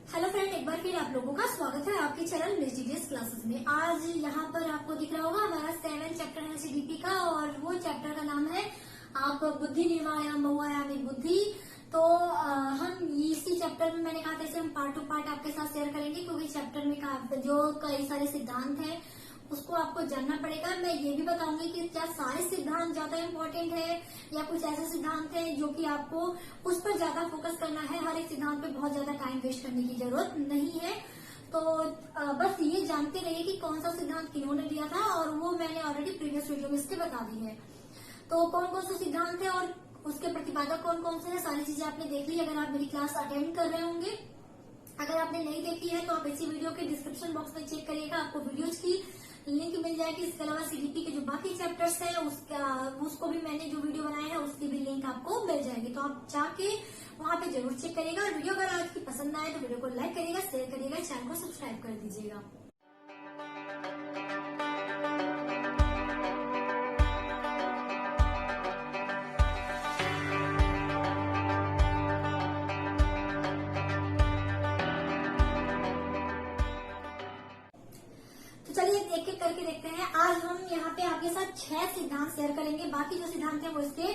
Hello friend, एक बार फिर आप लोगों का स्वागत है आपके चैनल मिस जीडीएस क्लासेस में। आज यहाँ पर आपको दिख रहा होगा हमारा 7 चैप्टर है सीडीपी का, और वो चैप्टर का नाम है आप बुद्धि निर्माण बहुआयामी बुद्धि। तो हम इसी चैप्टर में मैंने कहा था इसे हम पार्ट टू पार्ट आपके साथ शेयर करेंगे, क्योंकि चैप्टर में जो कई सारे सिद्धांत हैं उसको आपको जानना पड़ेगा। मैं ये भी बताऊंगी कि क्या सारे सिद्धांत ज्यादा इम्पोर्टेंट है या कुछ ऐसे सिद्धांत हैं जो कि आपको उस पर ज्यादा फोकस करना है। हर एक सिद्धांत पे बहुत ज्यादा टाइम वेस्ट करने की जरूरत नहीं है। तो बस ये जानते रहिए कि कौन सा सिद्धांत किन्होंने दिया था, और वो मैंने ऑलरेडी प्रीवियस वीडियो में इसके बता दी है। तो कौन कौन सा सिद्धांत है और उसके प्रतिपादक कौन कौन से हैं, सारी चीजें आपने देख ली अगर आप मेरी क्लास अटेंड कर रहे होंगे। अगर आपने नहीं देखी है तो आप इसी वीडियो के डिस्क्रिप्शन बॉक्स में चेक करिएगा, आपको वीडियोज की लिंक मिल जाएगी। इसके अलावा सीडीपी के जो बाकी चैप्टर्स हैं उसको भी मैंने जो वीडियो बनाया है उसकी भी लिंक आपको मिल जाएगी, तो आप जाके वहां पे जरूर चेक करिएगा। और वीडियो अगर आज की पसंद आए तो वीडियो को लाइक करिएगा, शेयर करिएगा, चैनल को सब्सक्राइब कर दीजिएगा। चलिए एक एक करके देखते हैं। आज हम यहाँ पे आपके साथ 6 सिद्धांत शेयर करेंगे। बाकी जो सिद्धांत है वो इसके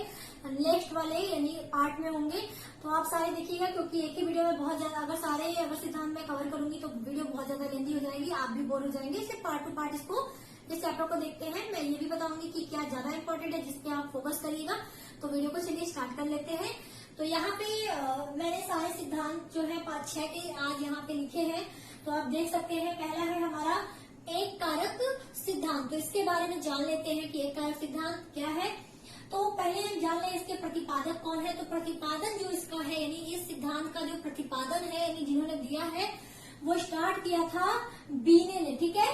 नेक्स्ट वाले यानी पार्ट में होंगे, तो आप सारे देखिएगा, क्योंकि एक ही वीडियो में बहुत ज्यादा अगर सिद्धांत मैं कवर करूंगी तो वीडियो बहुत ज्यादा लेंदी हो जाएगी, आप भी बोर हो जाएंगे। इससे पार्ट टू पार्ट इस चैप्टर को देखते हैं। मैं ये भी बताऊंगी कि क्या ज्यादा इंपॉर्टेंट है जिसपे आप फोकस करिएगा। तो वीडियो को चलिए स्टार्ट कर लेते हैं। तो यहाँ पे मैंने सारे सिद्धांत जो है 5-6 के आज यहाँ पे लिखे हैं, तो आप देख सकते हैं। पहला है हमारा एक कारक सिद्धांत। तो इसके बारे में जान लेते हैं कि एक कारक सिद्धांत क्या है। तो पहले हम जान लें इसके प्रतिपादक कौन है। तो प्रतिपादन जो इसका है, यानी इस सिद्धांत का जो प्रतिपादन है, यानी जिन्होंने दिया है, वो स्टार्ट किया था बीने ने। ठीक है,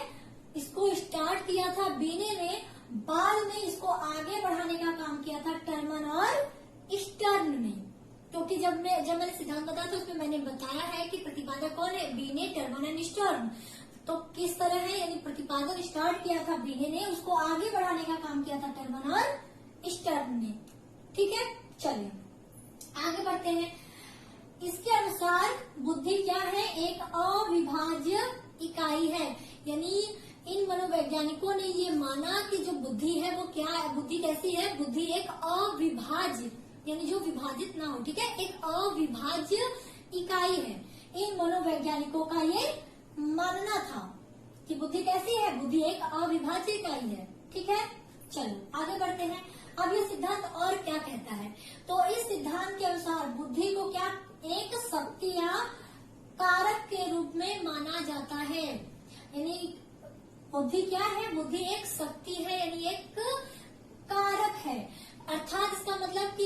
इसको स्टार्ट किया था बीने ने, बाद में इसको आगे बढ़ाने का काम किया था टर्मन और स्टर्न ने। क्योंकि जब मैंने सिद्धांत बताया तो उसमें मैंने बताया है कि प्रतिपादक कौन है, बीने, टर्मन एंड स्टर्न। तो किस तरह है, यानी प्रतिपादन स्टार्ट किया था बीने ने, उसको आगे बढ़ाने का काम किया था टर्मन और स्टर्न ने। ठीक है, चलिए आगे बढ़ते हैं। इसके अनुसार बुद्धि क्या है, एक अविभाज्य इकाई है। यानी इन मनोवैज्ञानिकों ने ये माना कि जो बुद्धि है वो क्या है, बुद्धि कैसी है, बुद्धि एक अविभाज्य यानी जो विभाजित ना हो। ठीक है, एक अविभाज्य इकाई है। इन मनोवैज्ञानिकों का ये मानना था कि बुद्धि कैसी है, बुद्धि एक अविभाज्य इकाई है। ठीक है, चलो आगे बढ़ते हैं। अब ये सिद्धांत और क्या कहता है। तो इस सिद्धांत के अनुसार बुद्धि को क्या एक शक्ति या कारक के रूप में माना जाता है। यानी बुद्धि क्या है, बुद्धि एक शक्ति है, यानी एक कारक है। अर्थात इसका मतलब कि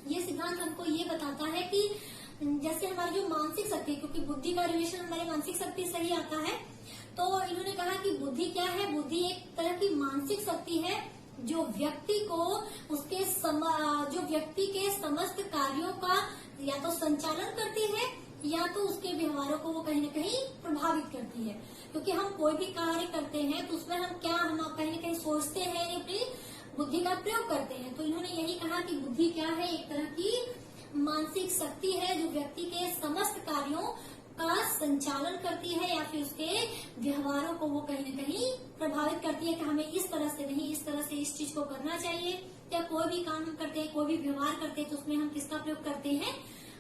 ये सिद्धांत हमको ये बताता है कि जैसे हमारी जो मानसिक शक्ति, क्योंकि बुद्धि का रिलेशन हमारे मानसिक शक्ति से ही आता है, तो इन्होंने कहा कि बुद्धि क्या है, बुद्धि एक तरह की मानसिक शक्ति है जो व्यक्ति के समस्त कार्यों का या तो संचालन करती है या तो उसके व्यवहारों को वो कहीं न कहीं प्रभावित करती है। क्योंकि हम कोई भी कार्य करते हैं तो उसमें हम कहीं न कहीं सोचते हैं, अपनी बुद्धि का प्रयोग करते हैं। तो इन्होंने यही कहा कि बुद्धि क्या है, एक तरह की मानसिक शक्ति है जो व्यक्ति के समस्त कार्यों का संचालन करती है या फिर उसके व्यवहारों को वो कहीं न कहीं प्रभावित करती है कि हमें इस तरह से नहीं, इस तरह से इस चीज को करना चाहिए। या कोई भी काम हम करते हैं, कोई भी व्यवहार करते हैं, तो उसमें हम किसका प्रयोग करते हैं,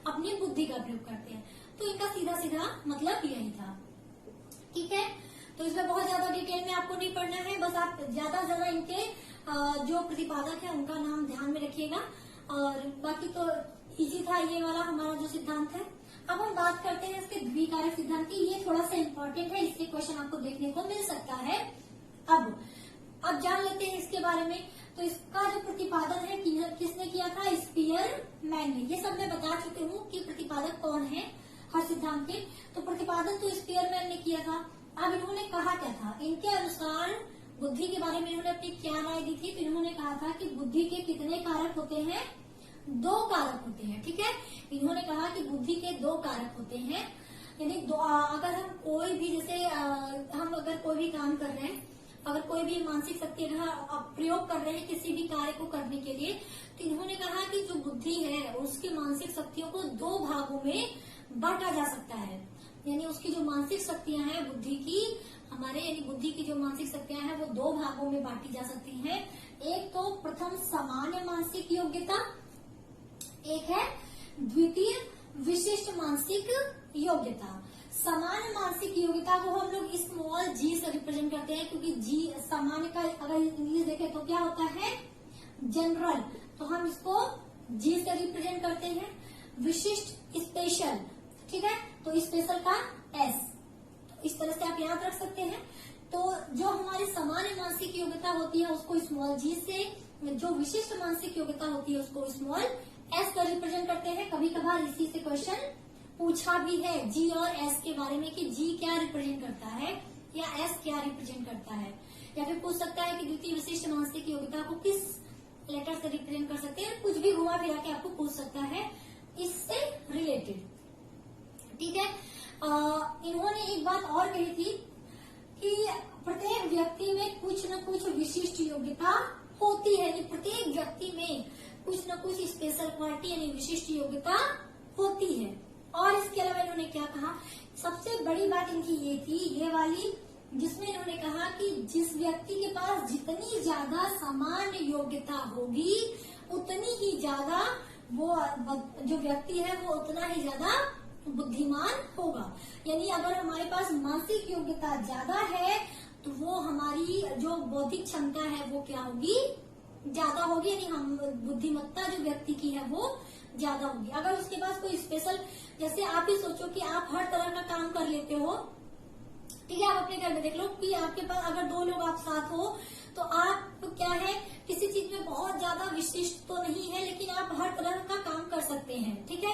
अपनी बुद्धि का प्रयोग करते हैं। तो इनका सीधा सीधा मतलब यही था। ठीक है, तो इसमें बहुत ज्यादा डिटेल में आपको नहीं पढ़ना है, बस आप ज्यादा इनके जो प्रतिपादक है उनका नाम ध्यान में रखिएगा, और बाकी तो इजी था ये वाला हमारा जो सिद्धांत है। अब हम बात करते हैं इसके द्विकारक सिद्धांत की। ये थोड़ा सा इम्पोर्टेंट है, इससे क्वेश्चन आपको देखने को मिल सकता है। अब जान लेते हैं इसके बारे में। तो इसका जो प्रतिपादन है किसने किया था, स्पीयरमैन ने। ये सब मैं बता चुकी हूँ कि प्रतिपादक कौन है हर सिद्धांत के। तो प्रतिपादन तो स्पीयरमैन ने किया था। अब इन्होंने कहा क्या था, इनके अनुसार बुद्धि के बारे में इन्होंने अपनी क्या राय दी थी। तो इन्होंने कहा था कि बुद्धि के कितने कारक होते हैं, 2 कारक होते हैं। ठीक है, इन्होंने कहा कि बुद्धि के 2 कारक होते हैं। यानी अगर हम कोई भी अगर कोई भी काम कर रहे हैं, अगर कोई भी मानसिक शक्ति प्रयोग कर रहे हैं किसी भी कार्य को करने के लिए, तो इन्होंने कहा कि जो बुद्धि है उसकी मानसिक शक्तियों को 2 भागों में बांटा जा सकता है। यानी उसकी जो मानसिक शक्तियां हैं बुद्धि की, हमारे यानी बुद्धि की जो मानसिक शक्तियां हैं वो दो भागों में बांटी जा सकती हैं। एक तो प्रथम सामान्य मानसिक योग्यता, एक है द्वितीय विशिष्ट मानसिक योग्यता। सामान्य मानसिक योग्यता को हम लोग स्मॉल जी से रिप्रेजेंट करते हैं, क्योंकि जी सामान्य का अगर इंग्लिश देखें तो क्या होता है, जनरल, तो हम इसको जी से रिप्रेजेंट करते हैं। विशिष्ट स्पेशल, ठीक है, तो स्पेशल का एस, तो इस तरह से आप याद रख सकते हैं। तो जो हमारी सामान्य मानसिक योग्यता होती है उसको स्मॉल जी से, जो विशिष्ट मानसिक योग्यता होती है उसको स्मॉल एस का रिप्रेजेंट करते हैं। कभी कभार इसी से क्वेश्चन पूछा भी है जी और एस के बारे में कि जी क्या रिप्रेजेंट करता है या एस क्या रिप्रेजेंट करता है, या फिर पूछ सकता है कि द्वितीय विशिष्ट मानसिक योग्यता को किस लेटर से रिप्रेजेंट कर सकते हैं, कुछ भी घुमा फिरा के आपको पूछ सकता है इससे रिलेटेड, ठीक है। इन्होंने एक बात और कही थी कि प्रत्येक व्यक्ति में कुछ न कुछ विशिष्ट योग्यता होती है, प्रत्येक व्यक्ति में कुछ न कुछ स्पेशल क्वालिटी यानी विशिष्ट योग्यता होती है। और इसके अलावा इन्होंने क्या कहा, सबसे बड़ी बात इनकी ये थी, ये वाली, जिसमें इन्होंने कहा कि जिस व्यक्ति के पास जितनी ज्यादा सामान्य योग्यता होगी उतनी ही ज्यादा वो जो व्यक्ति है वो उतना ही ज्यादा बुद्धिमान होगा। यानी अगर हमारे पास मानसिक योग्यता ज्यादा है तो वो हमारी जो बौद्धिक क्षमता है वो क्या होगी, ज्यादा होगी, यानी हम बुद्धिमत्ता जो व्यक्ति की है वो ज्यादा होगी। अगर उसके पास कोई स्पेशल, जैसे आप ही सोचो कि आप हर तरह का काम कर लेते हो, ठीक है, आप अपने घर में देख लो कि आपके पास अगर दो लोग आप साथ हो तो आप क्या है, किसी चीज में बहुत ज्यादा विशिष्ट तो नहीं है लेकिन आप हर तरह का काम कर सकते हैं, ठीक है।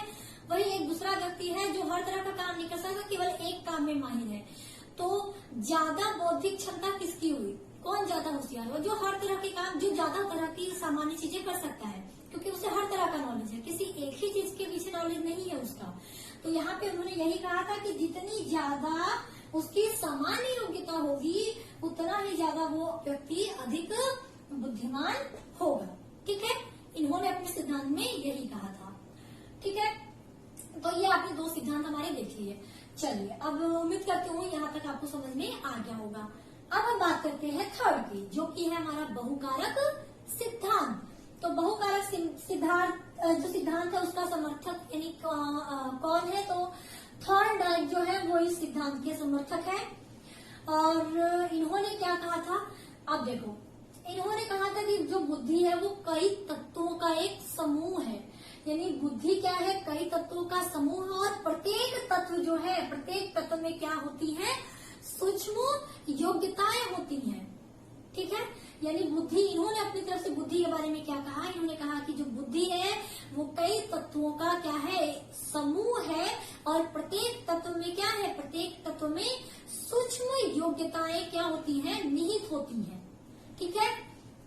वही एक दूसरा व्यक्ति है जो हर तरह का काम नहीं कर सकता, केवल एक काम में माहिर है। तो ज्यादा बौद्धिक क्षमता किसकी हुई, कौन ज्यादा होशियार हो, जो हर तरह के काम, जो ज्यादा तरह की सामान्य चीजें कर सकता है, क्योंकि उसे हर तरह का नॉलेज है, किसी एक ही चीज के पीछे नॉलेज नहीं है उसका। तो यहाँ पे उन्होंने यही कहा था कि जितनी ज्यादा उसकी सामान्य योग्यता होगी उतना ही ज्यादा वो व्यक्ति अधिक बुद्धिमान होगा, ठीक है। इन्होंने अपने सिद्धांत में यही कहा था, ठीक है। तो ये आपने दो सिद्धांत हमारे देख लिए। चलिए अब उम्मीद करती हूँ यहाँ तक आपको समझ में आ गया होगा। अब हम बात करते हैं थर्ड की, जो कि है हमारा बहुकारक सिद्धांत। तो बहुकारक सिद्धांत जो सिद्धांत है उसका समर्थक यानी कौन है, तो थॉर्नडाइक जो है वो इस सिद्धांत के समर्थक है। और इन्होंने क्या कहा था, अब देखो, इन्होंने कहा था कि जो बुद्धि है वो कई तत्वों का एक समूह है। यानी बुद्धि क्या है, कई तत्वों का समूह है, और प्रत्येक तत्व जो है, प्रत्येक तत्व में क्या होती है, सूक्ष्म योग्यताएं होती हैं, ठीक है। यानी बुद्धि, इन्होंने अपनी तरफ से बुद्धि के बारे में क्या कहा, इन्होंने कहा कि जो बुद्धि है वो कई तत्वों का क्या है, समूह है, और प्रत्येक तत्व में क्या है, प्रत्येक तत्व में सूक्ष्म योग्यताएं क्या होती हैं, निहित होती हैं, ठीक है।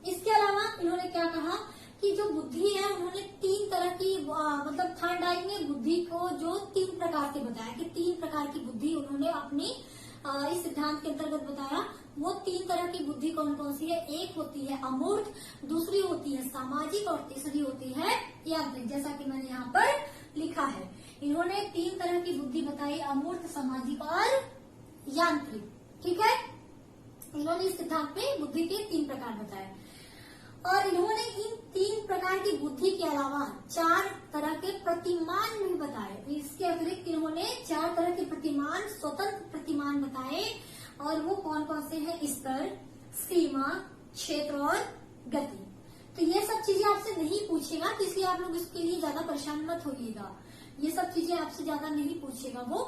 इसके अलावा इन्होंने क्या कहा कि जो बुद्धि है उन्होंने तीन तरह की, मतलब थॉर्नडाइक ने बुद्धि को जो तीन प्रकार से बताया कि तीन प्रकार की बुद्धि उन्होंने अपनी इस सिद्धांत के अंतर्गत बताया। वो तीन तरह की बुद्धि कौन कौन सी है, एक होती है अमूर्त, दूसरी होती है सामाजिक, और तीसरी होती है यांत्रिक, जैसा कि मैंने यहाँ पर लिखा है। इन्होंने तीन तरह की बुद्धि बताई, अमूर्त, सामाजिक और यांत्रिक, ठीक है। इन्होंने इस सिद्धांत में बुद्धि के तीन प्रकार बताए, और इन्होंने इन तीन प्रकार की बुद्धि के अलावा चार तरह के प्रतिमान भी बताए। इसके अतिरिक्त इन्होंने चार तरह के प्रतिमान, स्वतंत्र प्रतिमान बताए, और वो कौन कौन से हैं, स्तर, सीमा, क्षेत्र और गति। तो ये सब चीजें आपसे नहीं पूछेगा, तो इसलिए आप लोग इसके लिए ज्यादा परेशान मत होइएगा, ये सब चीजें आपसे ज्यादा नहीं पूछेगा वो।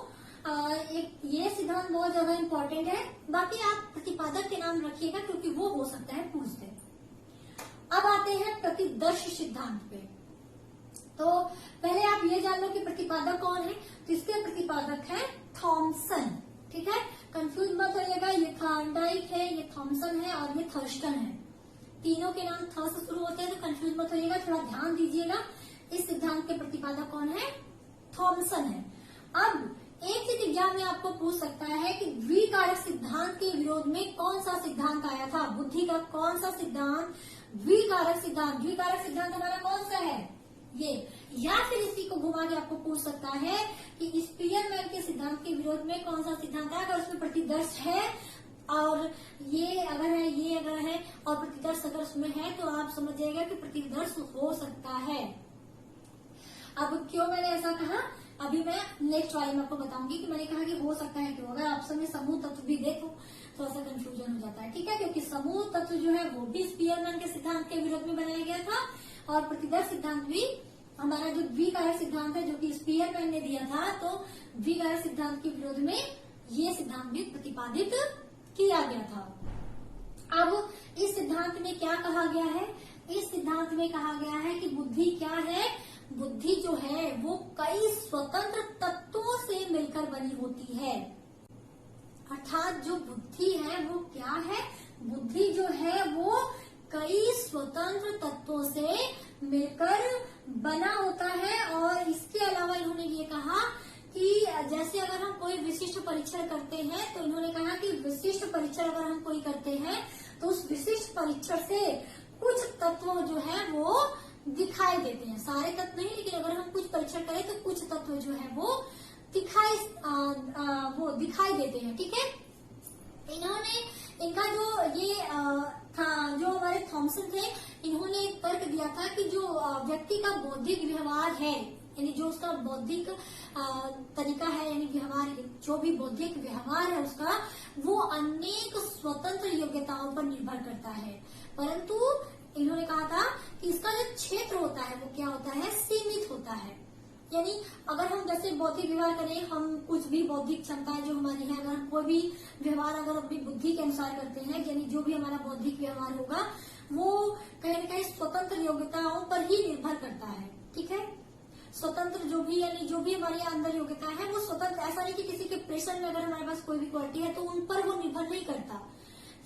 एक ये सिद्धांत बहुत ज्यादा इम्पोर्टेंट है, बाकी आप प्रतिपादक के नाम रखिएगा क्योंकि वो हो सकता है पूछ दे। अब आते हैं प्रतिदर्श सिद्धांत पे। तो पहले आप ये जान लो कि प्रतिपादक कौन है, तो इसके प्रतिपादक है थॉमसन, ठीक है। कंफ्यूज मत होइएगा, ये थॉर्नडाइक है, ये थॉमसन है और ये थर्स्टन है। तीनों के नाम थ से शुरू होते हैं, तो कंफ्यूज मत होइएगा, थोड़ा ध्यान दीजिएगा। इस सिद्धांत के प्रतिपादक कौन है, थॉमसन है। अब एक चीज एग्जाम में आपको पूछ सकता है कि द्विकारक सिद्धांत के विरोध में कौन सा सिद्धांत आया था, बुद्धि का कौन सा सिद्धांत, द्विकारक सिद्धांत। द्विकारक सिद्धांत हमारा कौन सा है, ये, या फिर इसी को घुमा के आपको पूछ सकता है कि स्पीयरमैन के सिद्धांत के विरोध में कौन सा सिद्धांत है। अगर उसमें प्रतिदर्श है और ये अगर है और प्रतिदर्श अगर उसमें है तो आप समझ जाइएगा कि प्रतिदर्श हो सकता है। अब क्यों मैंने ऐसा कहा, अभी मैं नेक्स्ट वाले में आपको बताऊंगी कि मैंने कहा कि हो सकता है क्यों। अगर ऑप्शन में समूह तत्व भी देखो थोड़ा सा कंफ्यूजन हो जाता है, ठीक है, क्योंकि समूह तत्व जो है वो भी स्पीयरमैन के सिद्धांत के विरोध में बनाया गया था और प्रतिदर्श सिद्धांत भी हमारा जो द्विकारक सिद्धांत है जो कि स्पीयरमैन ने दिया था, तो द्विकारक सिद्धांत के विरोध में ये सिद्धांत भी प्रतिपादित किया गया था। अब इस सिद्धांत में क्या कहा गया है, इस सिद्धांत में कहा गया है कि बुद्धि क्या है, बुद्धि जो है वो कई स्वतंत्र तत्वों से मिलकर बनी होती है। अर्थात जो बुद्धि है वो क्या है, बुद्धि जो है वो कई स्वतंत्र तत्वों से मिलकर बना होता है। और इसके अलावा इन्होंने ये कहा कि जैसे अगर हम कोई विशिष्ट परीक्षण करते हैं तो इन्होंने कहा कि विशिष्ट परीक्षण अगर हम कोई करते हैं तो उस विशिष्ट परीक्षण से कुछ तत्व जो है वो दिखाई देते हैं, सारे तत्व नहीं, लेकिन अगर हम कुछ परीक्षण करें तो कुछ तत्व जो है वो दिखाई देते हैं, ठीक है। इन्होंने इनका जो ये था, जो हमारे थॉमसन थे, इन्होंने एक तर्क दिया था कि जो व्यक्ति का बौद्धिक व्यवहार है, यानी जो उसका बौद्धिक तरीका है, यानी व्यवहार, जो भी बौद्धिक व्यवहार है उसका, वो अनेक स्वतंत्र योग्यताओं पर निर्भर करता है। परंतु इन्होंने कहा था कि इसका जो क्षेत्र होता है वो क्या होता है, सीमित होता है। यानी अगर हम जैसे बौद्धिक व्यवहार करें, हम कुछ भी बौद्धिक क्षमताएं जो हमारी है, अगर हम कोई भी व्यवहार अगर अपनी बुद्धि के अनुसार करते हैं, यानी जो भी हमारा बौद्धिक व्यवहार होगा वो कहीं न कहीं स्वतंत्र योग्यताओं पर ही निर्भर करता है, ठीक है। स्वतंत्र जो भी, यानी जो भी हमारे अंदर योग्यता है वो स्वतंत्र, ऐसा नहीं कि किसी के प्रेशर में अगर हमारे पास कोई भी क्वालिटी है तो उन पर वो निर्भर नहीं करता,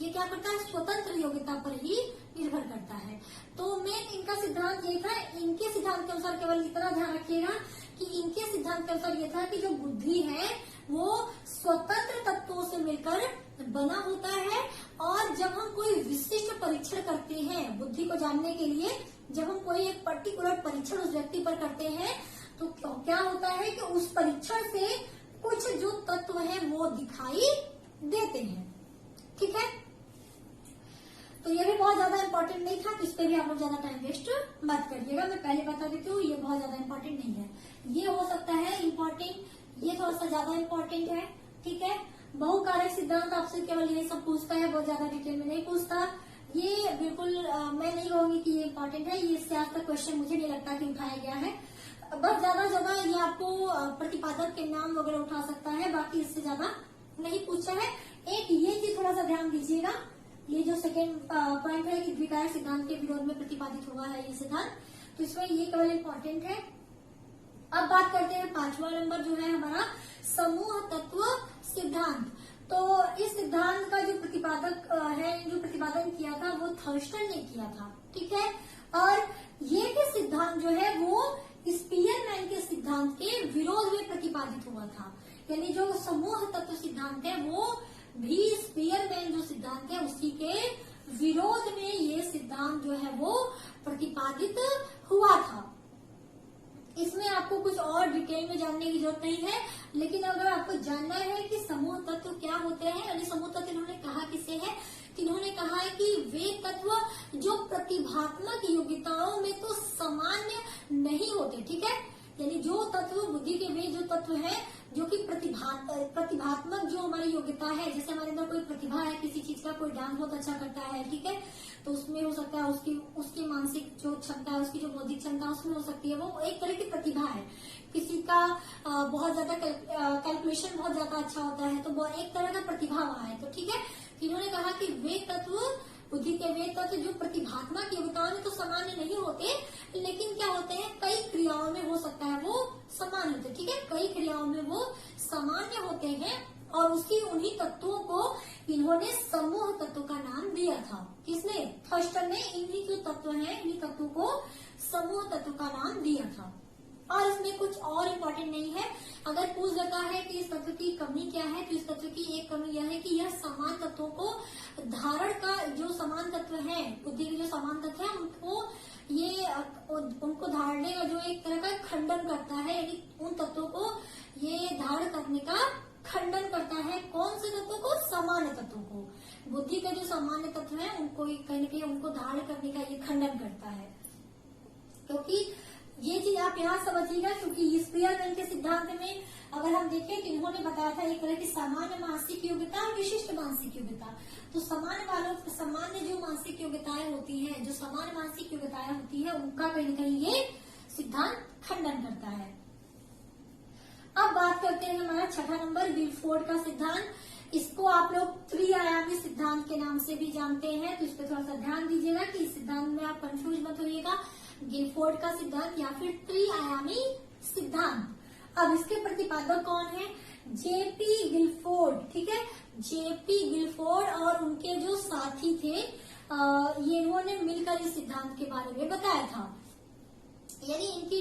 ये क्या करता है, स्वतंत्र योग्यता पर ही निर्भर करता है। तो मेन इनका सिद्धांत ये था, इनके सिद्धांत के अनुसार केवल इतना ध्यान रखिएगा कि इनके सिद्धांत के अनुसार ये था कि जो बुद्धि है वो स्वतंत्र तत्वों से मिलकर बना होता है। और जब हम कोई विशिष्ट परीक्षण करते हैं बुद्धि को जानने के लिए, जब हम कोई एक पर्टिकुलर परीक्षण उस व्यक्ति पर करते हैं तो क्या होता है कि उस परीक्षण से कुछ जो तत्व है वो दिखाई देते हैं, ठीक है। तो ये भी बहुत ज्यादा इम्पोर्टेंट नहीं था, तो इस पे भी आप लोग ज्यादा टाइम वेस्ट मत करिएगा। मैं पहले बता देती हूँ, ये बहुत ज्यादा इम्पोर्टेंट नहीं है। ये हो सकता है इम्पोर्टेंट, ये थोड़ा सा ज्यादा इम्पोर्टेंट है, ठीक है। बहुकारक सिद्धांत आपसे केवल ये सब पूछता है, बहुत ज्यादा डिटेल में नहीं पूछता। ये बिल्कुल मैं नहीं कहूंगी कि ये इम्पोर्टेंट है, ये इससे आज तक क्वेश्चन मुझे नहीं लगता कि उठाया गया है। बस ज्यादा ये आपको प्रतिपादक के नाम वगैरह उठा सकता है, बाकी इससे ज्यादा नहीं पूछा है। एक ये चीज थोड़ा सा ध्यान दीजिएगा, ये जो सेकेंड पॉइंट है कि द्विकारक सिद्धांत के विरोध में प्रतिपादित हुआ है ये सिद्धांत, तो इसमें ये केवल इम्पोर्टेंट है। अब बात करते हैं 5वां नंबर जो है हमारा समूह तत्व सिद्धांत। तो इस सिद्धांत का जो प्रतिपादक है, जो प्रतिपादन किया था वो थर्स्टन ने किया था, ठीक है। और ये भी सिद्धांत जो है वो स्पीयरमैन के सिद्धांत के विरोध में प्रतिपादित हुआ था। यानी जो समूह तत्व सिद्धांत है वो भी स्पीयरमैन जो सिद्धांत है उसी के विरोध में ये सिद्धांत जो है वो प्रतिपादित हुआ था। इसमें आपको कुछ और डिटेल में जानने की जरूरत नहीं है, लेकिन अगर आपको जानना है कि समूह तत्व क्या होते हैं, यानी समूह तत्व इन्होंने कहा किसे है, कि इन्होंने कहा है कि वे तत्व जो प्रतिभात्मक योग्यताओं में तो सामान्य नहीं होते, ठीक है। यानी जो तत्व बुद्धि के वे जो तत्व है जो कि प्रतिभात्मक जो हमारी योग्यता है, जैसे हमारे अंदर कोई प्रतिभा है किसी चीज का, कोई डांस बहुत अच्छा करता है, ठीक है, तो उसमें हो सकता है उसकी मानसिक जो क्षमता है, उसकी जो बौद्धिक क्षमता उसमें हो सकती है, वो एक तरह की प्रतिभा है। किसी का बहुत ज्यादा कैलकुलेशन बहुत ज्यादा अच्छा होता है, तो वो एक तरह का प्रतिभा वहाँ है, तो ठीक है। इन्होंने कहा कि वे तत्व, बुद्धि के वे तत्व जो प्रतिभात्मक योग्यताओं में तो सामान्य नहीं होते, लेकिन क्या होते हैं, कई क्रियाओं में हो सकता है वो समान होते, ठीक है, कई क्रियाओं में वो सामान्य होते हैं। और उन्हीं तत्वों को इन्होंने समूह तत्व का नाम दिया था। किसने, थर्स्टन ने इन्हीं जो तत्व हैं, इन्हीं तत्वों को समूह तत्व का नाम दिया था। और इसमें कुछ और इम्पोर्टेंट नहीं है, अगर पूछ जाता है कि इस तत्व की कमी क्या है, तो इस तत्व की एक कमी यह है कि यह समान तत्वों को धारण का, जो समान तत्व है, बुद्धि के जो समान तत्व है उनको धारने का जो एक तरह का खंडन करता है, यानी उन तत्वों को ये धारण करने का खंडन करता है। कौन से तत्वों को? सामान्य तत्वों को। बुद्धि का जो सामान्य तत्व है उनको कहीं न कहीं उनको धारण करने का ये खंडन करता है। क्योंकि ये चीज आप यहाँ समझिएगा, क्योंकि स्पीयरमैन के सिद्धांत में अगर हम देखें तो इन्होंने बताया था एक तरह की सामान्य मानसिक योग्यता और विशिष्ट मानसिक योग्यता। तो सामान्य जो मानसिक योग्यताएं होती हैं, जो सामान्य मानसिक योग्यताएं होती है, उनका कहीं न कहीं ये सिद्धांत खंडन करता है। अब बात करते हैं हमारा छठा नंबर, गिलफोर्ड का सिद्धांत। इसको आप लोग त्रिआयामी सिद्धांत के नाम से भी जानते हैं, तो इस पर थोड़ा सा ध्यान दीजिएगा कि इस सिद्धांत में आप कंफ्यूज मत होइएगा। गिलफोर्ड का सिद्धांत या फिर त्रिआयामी सिद्धांत। अब इसके प्रतिपादक कौन है? जेपी गिलफोर्ड, ठीक है। जेपी गिलफोर्ड और उनके जो साथी थे, ये इन्होंने मिलकर इस सिद्धांत के बारे में बताया था। यानी इनकी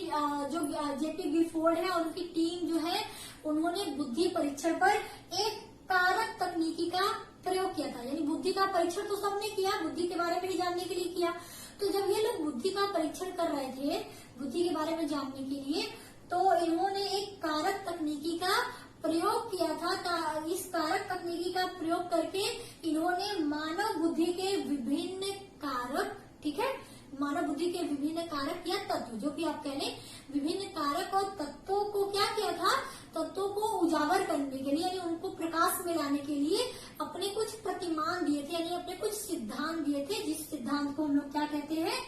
जो जेपी गिलफोर्ड है और उनकी टीम जो है, उन्होंने बुद्धि परीक्षण पर एक कारक तकनीकी का प्रयोग किया था। यानी बुद्धि का परीक्षण तो सबने किया, बुद्धि के बारे में ही जानने के लिए किया। तो जब ये लोग बुद्धि का परीक्षण कर रहे थे, बुद्धि के बारे में जानने के लिए, तो इन्होंने एक कारक तकनीकी का प्रयोग किया था। इस कारक तकनीकी का प्रयोग करके इन्होंने मानव बुद्धि के विभिन्न कारक, ठीक है, मानव बुद्धि के विभिन्न कारक या तत्व, जो भी आप कह लें, विभिन्न कारक और तत्वों को क्या किया था? तत्वों को उजागर करने के लिए, यानी उनको प्रकाश में लाने के लिए अपने कुछ प्रतिमान दिए थे, यानी अपने कुछ सिद्धांत दिए थे, जिस सिद्धांत को हम लोग क्या कहते हैं?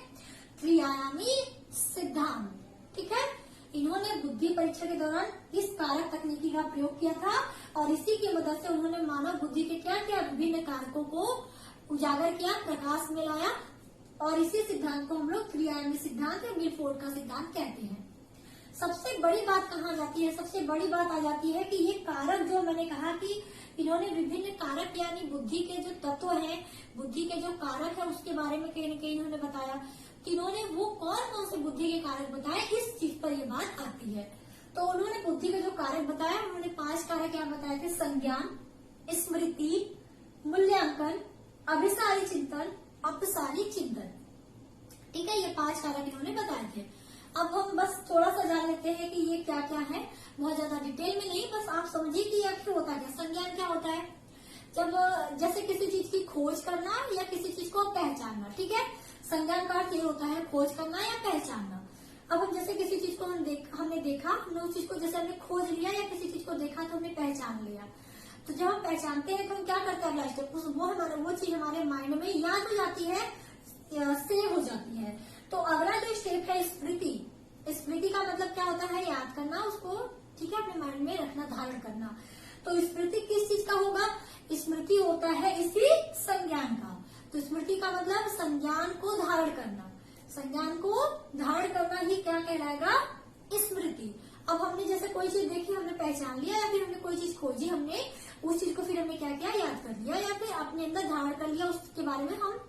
त्रिआयामी सिद्धांत, ठीक है। इन्होंने बुद्धि परीक्षा के दौरान इस कारक तकनीकी का प्रयोग किया था और इसी की मदद से उन्होंने मानव बुद्धि के क्या क्या विभिन्न कारकों को उजागर किया, प्रकाश में लाया, और इसी सिद्धांत को हम लोग त्रिआयामी सिद्धांत या गिलफोर्ड का सिद्धांत कहते हैं। सबसे बड़ी बात कहाँ जाती है? सबसे बड़ी बात आ जाती है कि ये कारक, जो मैंने कहा कि इन्होंने विभिन्न कारक यानी बुद्धि के जो तत्व हैं, बुद्धि के जो कारक है, उसके बारे में कहीं न कहीं इन्होंने बताया कि इन्होंने वो कौन से बुद्धि के कारक बताए, इस चीज पर ये बात आती है। तो उन्होंने बुद्धि के जो कारक बताया, उन्होंने 5 कारक क्या बताए थे? संज्ञान, स्मृति, मूल्यांकन, अभिसारी चिंतन, अपसारी चिंतन, ठीक है। ये 5 कारक इन्होंने बताए थे। अब हम बस थोड़ा सा जान लेते हैं कि ये क्या क्या है, बहुत ज्यादा डिटेल में नहीं, बस आप समझिए कि आखिर होता क्या। संज्ञान क्या होता है? जब जैसे किसी चीज की खोज करना या किसी चीज को पहचानना, ठीक है। संज्ञान का अर्थ ये होता है खोज करना या पहचानना। अब हम जैसे किसी चीज को हमने देखा, हमने उस चीज को जैसे हमने खोज लिया या किसी चीज को देखा तो हमने पहचान लिया। तो जब हम पहचानते हैं तो हम क्या करते हैं? अगला स्टेप, वो चीज हमारे माइंड में याद हो जाती है, सेव हो जाती है। तो अगला जो स्टेप है स्मृति। स्मृति का मतलब क्या होता है? याद करना उसको, ठीक है, अपने माइंड में रखना, धारण करना। तो स्मृति किस चीज का होगा? स्मृति होता है इसी संज्ञान का। तो स्मृति का मतलब संज्ञान को धारण करना। संज्ञान को धारण करना ही क्या कहलाएगा? स्मृति। अब हमने जैसे कोई चीज देखी, हमने पहचान लिया, या फिर हमने कोई चीज खोजी, हमने उस चीज को फिर हमने क्या किया? याद कर लिया, या फिर अपने अंदर धारण कर लिया, उसके बारे में हम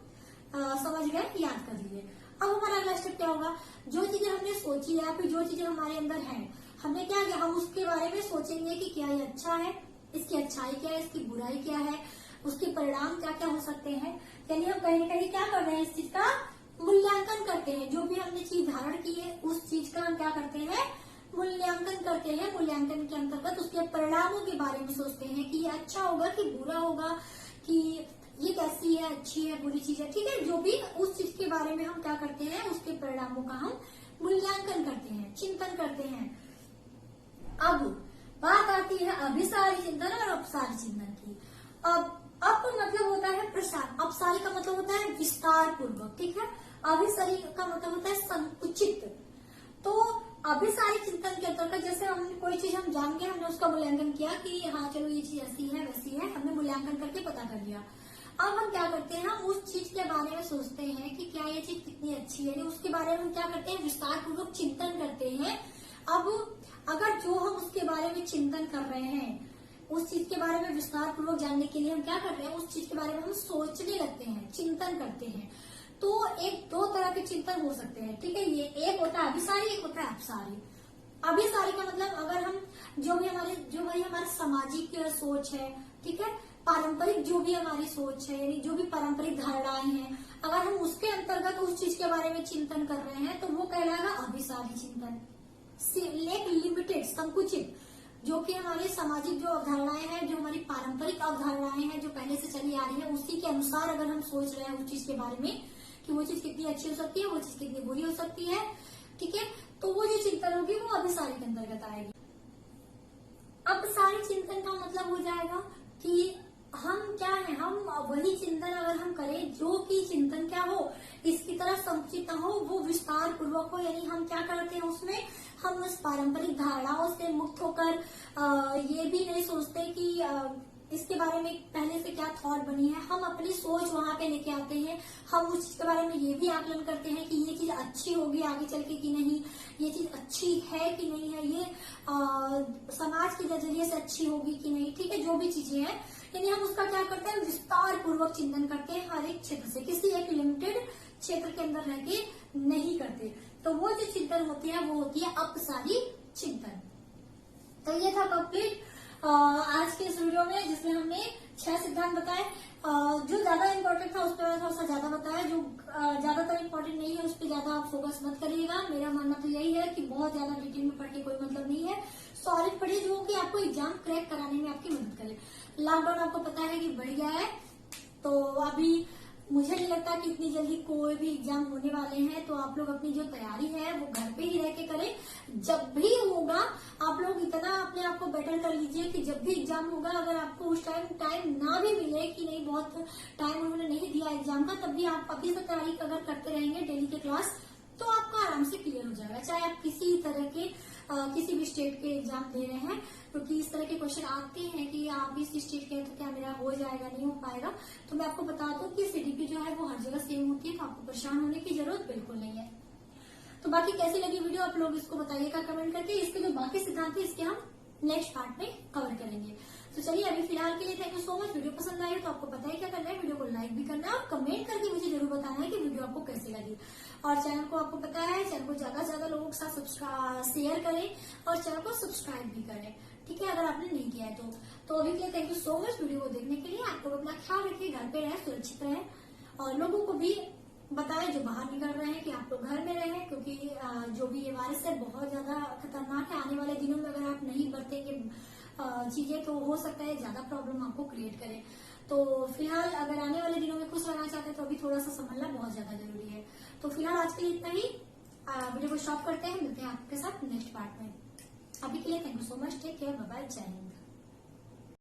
समझ गए, याद कर लिए। अब हमारा अगला स्टेप क्या होगा? जो चीजें हमने सोची या फिर जो चीजें हमारे अंदर है, हमने क्या किया? हम उसके बारे में सोचेंगे कि क्या ये अच्छा है, इसकी अच्छाई क्या है, इसकी बुराई क्या है, उसके परिणाम क्या क्या हो सकते हैं। यानी हम कहीं न कहीं क्या कर रहे हैं? इस चीज का मूल्यांकन करते हैं। जो भी हमने चीज धारण की है, उस चीज का हम क्या करते हैं? मूल्यांकन करते हैं। मूल्यांकन के अंतर्गत उसके परिणामों के बारे में सोचते हैं कि ये अच्छा होगा कि बुरा होगा, कि ये कैसी है, अच्छी है, बुरी चीज है, ठीक है। जो भी उस चीज के बारे में हम क्या करते हैं? उसके परिणामों का हम मूल्यांकन करते हैं, चिंतन करते हैं। अब बात आती है अभिसारी चिंतन और अपसारी चिंतन की। अब मतलब होता है प्रसार, अपसारी का मतलब होता है विस्तार पूर्वक, ठीक है। अभिसारी का मतलब होता है संकुचित। तो अभिसारी चिंतन के अंतर्गत जैसे हम कोई चीज हम जान गए, हमने उसका मूल्यांकन किया कि हाँ चलो ये चीज ऐसी है वैसी है, हमने मूल्यांकन करके पता कर लिया। अब हम क्या करते हैं? हम उस चीज के बारे में सोचते हैं कि क्या ये चीज कितनी अच्छी है, उसके बारे में हम क्या करते हैं? विस्तार पूर्वक चिंतन करते हैं। अब अगर जो हम उसके बारे में चिंतन कर रहे हैं, उस चीज के बारे में विस्तार पूर्वक जानने के लिए हम क्या कर रहे हैं? उस चीज के बारे में हम सोचने लगते हैं, चिंतन करते हैं। तो एक 2 तरह के चिंतन हो सकते हैं, ठीक है। ये एक होता है अभिसारी, एक होता है अपसारी। अभिसारी का मतलब अगर हम जो भी हमारी सामाजिक सोच है, ठीक है, पारंपरिक जो भी हमारी सोच है, यानी जो भी पारंपरिक धारणाएं हैं, अगर हम उसके अंतर्गत उस चीज के बारे में चिंतन कर रहे हैं तो वो कहलाएगा अभिसारी चिंतन। लिमिटेड, संकुचित, जो कि हमारे सामाजिक जो अवधारणाएं हैं, जो हमारी पारंपरिक अवधारणाएं हैं, जो पहले से चली आ रही है, उसी के अनुसार अगर हम सोच रहे हैं उस चीज के बारे में कि वो चीज कितनी अच्छी हो सकती है, वो चीज कितनी बुरी हो सकती है, ठीक है, तो वो जो चिंतन होगी वो अभिसारी के अंतर्गत आएगी। अपसारी चिंतन का मतलब हो जाएगा कि हम क्या है, हम वही चिंतन अगर हम करें जो कि चिंतन क्या हो, इसकी तरह संकुचित न हो, वो विस्तार पूर्वक हो, यानी हम क्या करते हैं उसमें, हम उस पारंपरिक धारणाओं से मुक्त होकर ये भी नहीं सोचते कि इसके बारे में पहले से क्या थॉट बनी है, हम अपनी सोच वहां पे लेके आते हैं। हम उस चीज के बारे में ये भी आकलन करते हैं कि ये चीज अच्छी होगी आगे चल के कि नहीं, ये चीज अच्छी है कि नहीं है, ये समाज के नजरिए से अच्छी होगी कि नहीं, ठीक है, जो भी चीजें हैं, यानी हम उसका क्या करते हैं, विस्तार पूर्वक चिंतन करते हैं हर एक क्षेत्र से, किसी एक लिमिटेड क्षेत्र के अंदर रह के नहीं करते। तो वो जो चिंतन होती है वो होती है अपसारी चिंतन। तो ये था कंप्लीट आज के इस वीडियो में, जिसमें हमने 6 सिद्धांत बताए। जो ज्यादा इम्पोर्टेंट था उस पर थोड़ा सा ज्यादा बताया, जो ज्यादातर इम्पोर्टेंट नहीं है उस पर ज्यादा आप फोकस मत करिएगा। मेरा मानना तो यही है कि बहुत ज्यादा डिटेल में पढ़ के कोई मतलब नहीं है, सॉलिड पढ़िए जो कि आपको एग्जाम क्रैक कराने में आपकी मदद करे। लॉकडाउन आपको पता है कि बढ़ गया है, तो अभी मुझे नहीं लगता कि इतनी जल्दी कोई भी एग्जाम होने वाले हैं, तो आप लोग अपनी जो तैयारी है वो घर पे ही रह के करें। जब भी होगा आप लोग इतना अपने आप को बेटर कर लीजिए कि जब भी एग्जाम होगा, अगर आपको उस टाइम ना भी मिले कि नहीं बहुत टाइम उन्होंने नहीं दिया एग्जाम का, तब भी आप अभी से तैयारी अगर करते रहेंगे डेली के क्लास, तो आपका आराम से क्लियर हो जाएगा। चाहे आप किसी तरह के किसी भी स्टेट के एग्जाम दे रहे हैं, क्योंकि इस तरह के क्वेश्चन आते हैं कि आप इस स्टेट के हैं तो क्या मेरा हो जाएगा, नहीं हो पाएगा। तो मैं आपको बता दूं कि सीडीपी जो है वो हर जगह सेम होती है, तो आपको परेशान होने की जरूरत बिल्कुल नहीं है। तो बाकी कैसी लगी वीडियो आप लोग इसको बताइएगा कमेंट करके। इसके जो बाकी सिद्धांत है इसके हम नेक्स्ट पार्ट में कवर करेंगे। तो चलिए अभी फिलहाल के लिए thank you so much. Video पसंद आई तो आपको पता है क्या करना है, वीडियो को लाइक भी करना है और कमेंट करके मुझे जरूर बताना है कि वीडियो आपको कैसी लगी। और चैनल को आपको पता है, चैनल को ज्यादा से ज्यादा लोगों के साथ शेयर करें और चैनल को सब्सक्राइब भी करें, ठीक है, अगर आपने नहीं किया है तो अभी के लिए thank you so much video को देखने के लिए। आप लोग अपना ख्याल रखिए, घर पे रहे, सुरक्षित रहे और लोगों को भी बताएं जो बाहर निकल रहे हैं कि आप लोग घर में रहें, क्योंकि जो भी ये वायरस है बहुत ज्यादा खतरनाक है। आने वाले दिनों में अगर आप नहीं बरतेंगे चीजें तो हो सकता है ज्यादा प्रॉब्लम आपको क्रिएट करे। तो फिलहाल अगर आने वाले दिनों में खुश रहना चाहते हैं तो अभी थोड़ा सा संभलना बहुत ज्यादा जरूरी है। तो फिलहाल आज के लिए इतना ही, वीडियो को स्टॉप करते हैं, मिलते हैं आपके साथ नेक्स्ट पार्ट में। अभी के लिए thank you so much, take care, bye bye, जय हिंद।